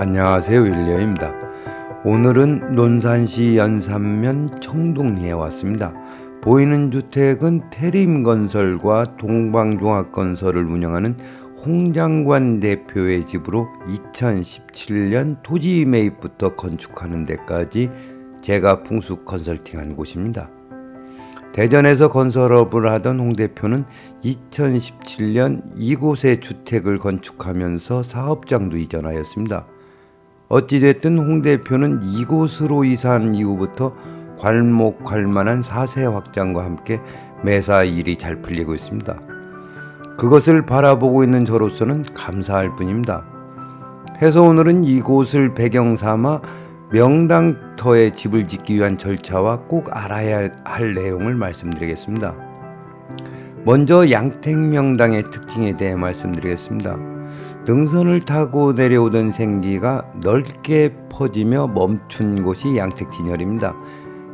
안녕하세요, 윌리엄입니다. 오늘은 논산시 연산면 청동리에 왔습니다. 보이는 주택은 태림건설과 동방종합건설을 운영하는 홍 장관 대표의 집으로 2017년 토지 매입부터 건축하는 데까지 제가 풍수 컨설팅한 곳입니다. 대전에서 건설업을 하던 홍 대표는 2017년 이곳에 주택을 건축하면서 사업장도 이전하였습니다. 어찌됐든 홍 대표는 이곳으로 이사한 이후부터 괄목괄만한 사세 확장과 함께 매사 일이 잘 풀리고 있습니다. 그것을 바라보고 있는 저로서는 감사할 뿐입니다. 해서 오늘은 이곳을 배경 삼아 명당터에 집을 짓기 위한 절차와 꼭 알아야 할 내용을 말씀드리겠습니다. 먼저 양택명당의 특징에 대해 말씀드리겠습니다. 능선을 타고 내려오던 생기가 넓게 퍼지며 멈춘 곳이 양택진열입니다.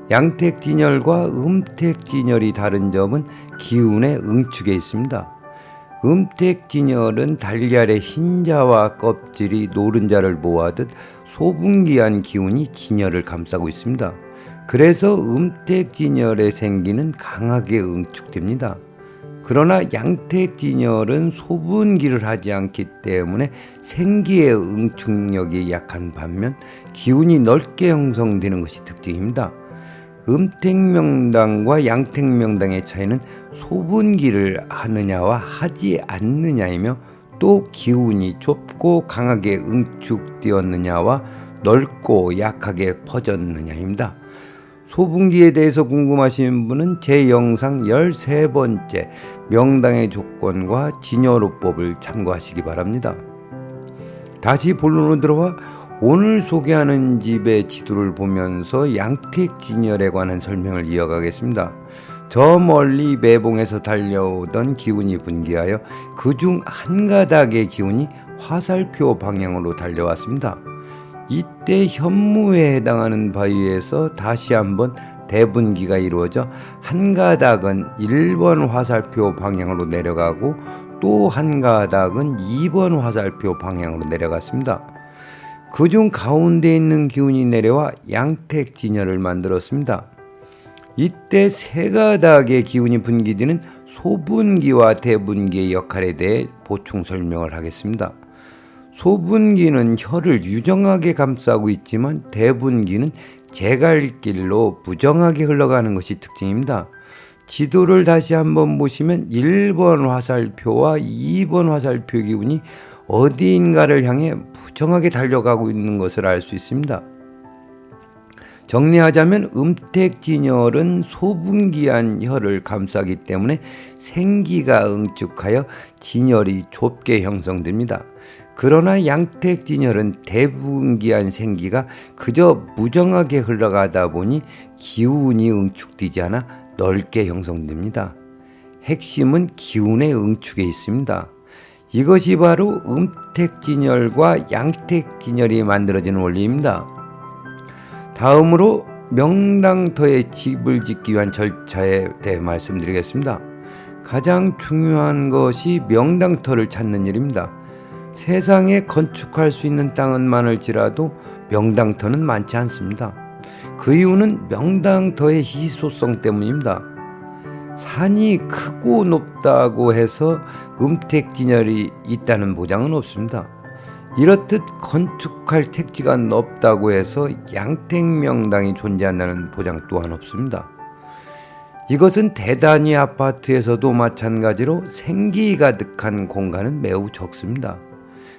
양택진열과 음택진열이 다른 점은 기운의 응축에 있습니다. 음택진열은 달걀의 흰자와 껍질이 노른자를 모아듯 소분기한 기운이 진열을 감싸고 있습니다. 그래서 음택진열의 생기는 강하게 응축됩니다. 그러나 양택진열은 소분기를 하지 않기 때문에 생기의 응축력이 약한 반면 기운이 넓게 형성되는 것이 특징입니다. 음택명당과 양택명당의 차이는 소분기를 하느냐와 하지 않느냐이며 또 기운이 좁고 강하게 응축되었느냐와 넓고 약하게 퍼졌느냐입니다. 소분기에 대해서 궁금하신 분은 제 영상 13번째 명당의 조건과 진열호법을 참고하시기 바랍니다. 다시 본론으로 들어와 오늘 소개하는 집의 지도를 보면서 양택진열에 관한 설명을 이어가겠습니다. 저 멀리 매봉에서 달려오던 기운이 분기하여 그중 한 가닥의 기운이 화살표 방향으로 달려왔습니다. 이때 현무에 해당하는 바위에서 다시 한번 대분기가 이루어져 한 가닥은 1번 화살표 방향으로 내려가고 또 한 가닥은 2번 화살표 방향으로 내려갔습니다. 그중 가운데 있는 기운이 내려와 양택진열을 만들었습니다. 이때 세 가닥의 기운이 분기되는 소분기와 대분기의 역할에 대해 보충 설명을 하겠습니다. 소분기는 혀를 유정하게 감싸고 있지만 대분기는 제갈길로 부정하게 흘러가는 것이 특징입니다. 지도를 다시 한번 보시면 1번 화살표와 2번 화살표 기운이 어디인가를 향해 부정하게 달려가고 있는 것을 알 수 있습니다. 정리하자면 음택진열은 소분기한 혀를 감싸기 때문에 생기가 응축하여 진열이 좁게 형성됩니다. 그러나 양택진열은 대분기한 생기가 그저 무정하게 흘러가다 보니 기운이 응축되지 않아 넓게 형성됩니다. 핵심은 기운의 응축에 있습니다. 이것이 바로 음택진열과 양택진열이 만들어지는 원리입니다. 다음으로 명당터에 집을 짓기 위한 절차에 대해 말씀드리겠습니다. 가장 중요한 것이 명당터를 찾는 일입니다. 세상에 건축할 수 있는 땅은 많을지라도 명당터는 많지 않습니다. 그 이유는 명당터의 희소성 때문입니다. 산이 크고 높다고 해서 음택진열이 있다는 보장은 없습니다. 이렇듯 건축할 택지가 넓다고 해서 양택명당이 존재한다는 보장 또한 없습니다. 이것은 대단위 아파트에서도 마찬가지로 생기 가득한 공간은 매우 적습니다.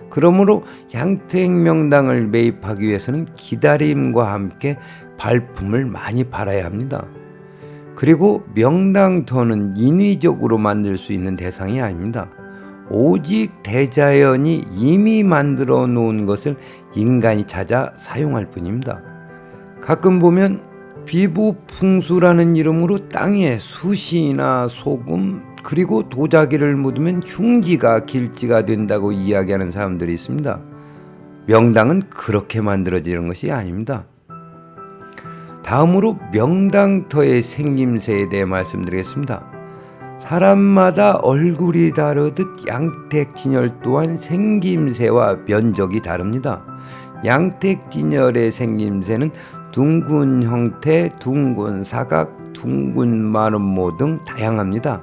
그러므로 양택명당을 매입하기 위해서는 기다림과 함께 발품을 많이 팔아야 합니다. 그리고 명당터는 인위적으로 만들 수 있는 대상이 아닙니다. 오직 대자연이 이미 만들어 놓은 것을 인간이 찾아 사용할 뿐입니다. 가끔 보면 비부풍수라는 이름으로 땅에 숯이나 소금 그리고 도자기를 묻으면 흉지가 길지가 된다고 이야기하는 사람들이 있습니다. 명당은 그렇게 만들어지는 것이 아닙니다. 다음으로 명당터의 생김새에 대해 말씀드리겠습니다. 사람마다 얼굴이 다르듯 양택진열 또한 생김새와 면적이 다릅니다. 양택진열의 생김새는 둥근 형태, 둥근 사각, 둥근 마름모 등 다양합니다.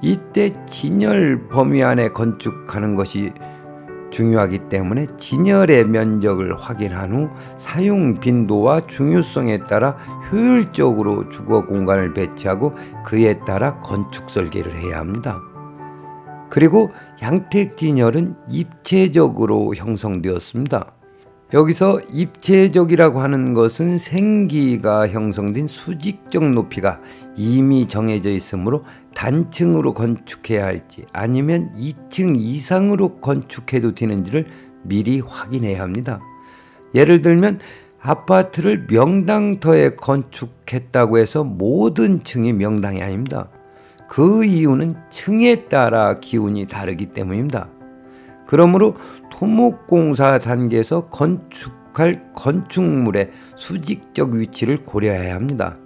이때 진열 범위 안에 건축하는 것이 중요하기 때문에 진열의 면적을 확인한 후 사용 빈도와 중요성에 따라 효율적으로 주거 공간을 배치하고 그에 따라 건축 설계를 해야 합니다. 그리고 양택진열은 입체적으로 형성되었습니다. 여기서 입체적이라고 하는 것은 생기가 형성된 수직적 높이가 이미 정해져 있으므로 단층으로 건축해야 할지 아니면 2층 이상으로 건축해도 되는지를 미리 확인해야 합니다. 예를 들면 아파트를 명당터에 건축했다고 해서 모든 층이 명당이 아닙니다. 그 이유는 층에 따라 기운이 다르기 때문입니다. 그러므로 토목공사 단계에서 건축할 건축물의 수직적 위치를 고려해야 합니다.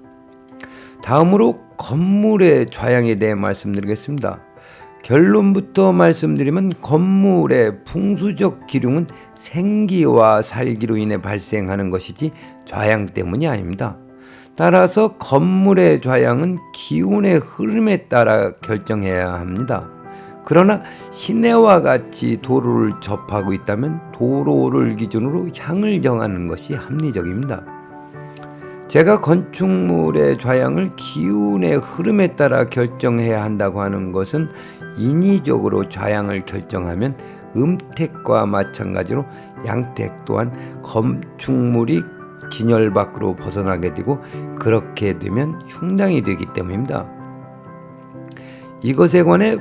다음으로 건물의 좌양에 대해 말씀드리겠습니다. 결론부터 말씀드리면 건물의 풍수적 기륭은 생기와 살기로 인해 발생하는 것이지 좌양 때문이 아닙니다. 따라서 건물의 좌양은 기운의 흐름에 따라 결정해야 합니다. 그러나 시내와 같이 도로를 접하고 있다면 도로를 기준으로 향을 정하는 것이 합리적입니다. 제가 건축물의 좌양을 기운의 흐름에 따라 결정해야 한다고 하는 것은 인위적으로 좌양을 결정하면 음택과 마찬가지로 양택 또한 건축물이 진열 밖으로 벗어나게 되고 그렇게 되면 흉당이 되기 때문입니다. 이것에 관해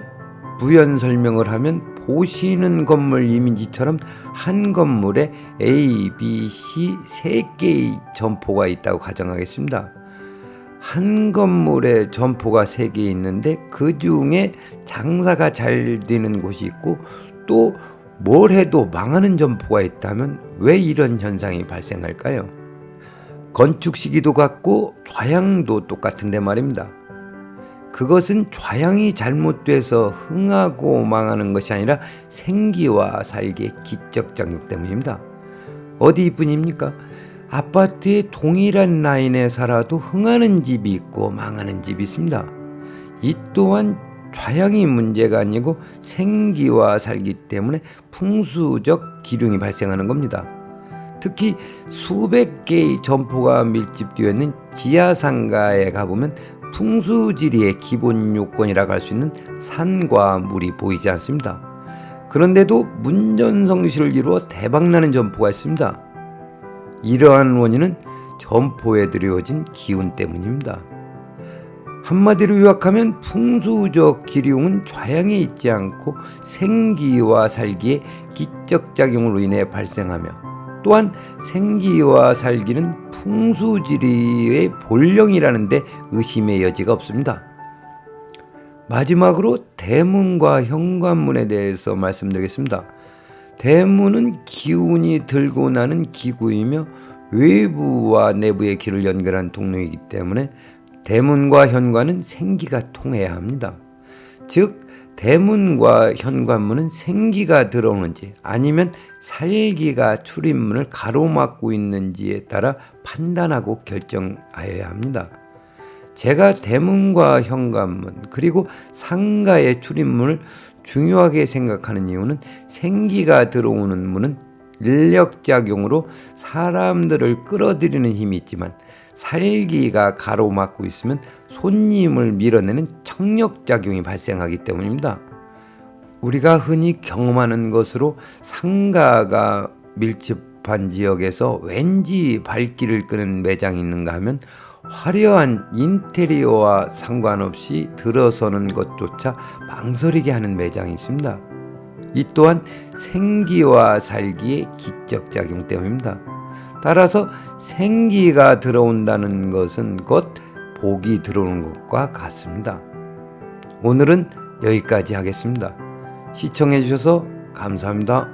부연 설명을 하면 보시는 건물 이미지처럼 한 건물에 A, B, C 3개의 점포가 있다고 가정하겠습니다. 한 건물에 점포가 3개 있는데 그 중에 장사가 잘 되는 곳이 있고 또 뭘 해도 망하는 점포가 있다면 왜 이런 현상이 발생할까요? 건축 시기도 같고 좌양도 똑같은데 말입니다. 그것은 좌양이 잘못돼서 흥하고 망하는 것이 아니라 생기와 살기의 기적작용 때문입니다. 어디뿐입니까? 아파트의 동일한 라인에 살아도 흥하는 집이 있고 망하는 집이 있습니다. 이 또한 좌양이 문제가 아니고 생기와 살기 때문에 풍수적 기륭이 발생하는 겁니다. 특히 수백 개의 점포가 밀집되어 있는 지하상가에 가보면 풍수지리의 기본 요건이라고 할 수 있는 산과 물이 보이지 않습니다. 그런데도 문전성시를 이루어 대박나는 점포가 있습니다. 이러한 원인은 점포에 들여진 기운 때문입니다. 한마디로 요약하면 풍수적 기륭은 좌양에 있지 않고 생기와 살기의 기적작용으로 인해 발생하며 또한 생기와 살기는 풍수지리의 본령이라는 데 의심의 여지가 없습니다. 마지막으로 대문과 현관문에 대해서 말씀드리겠습니다. 대문은 기운이 들고 나는 기구이며 외부와 내부의 길을 연결한 통로이기 때문에 대문과 현관은 생기가 통해야 합니다. 즉 대문과 현관문은 생기가 들어오는지 아니면 살기가 출입문을 가로막고 있는지에 따라 판단하고 결정하여야 합니다. 제가 대문과 현관문 그리고 상가의 출입문을 중요하게 생각하는 이유는 생기가 들어오는 문은 인력작용으로 사람들을 끌어들이는 힘이 있지만 살기가 가로막고 있으면 손님을 밀어내는 청력작용이 발생하기 때문입니다. 우리가 흔히 경험하는 것으로 상가가 밀집한 지역에서 왠지 발길을 끄는 매장이 있는가 하면 화려한 인테리어와 상관없이 들어서는 것조차 망설이게 하는 매장이 있습니다. 이 또한 생기와 살기의 기적작용 때문입니다. 따라서 생기가 들어온다는 것은 곧 복이 들어오는 것과 같습니다. 오늘은 여기까지 하겠습니다. 시청해 주셔서 감사합니다.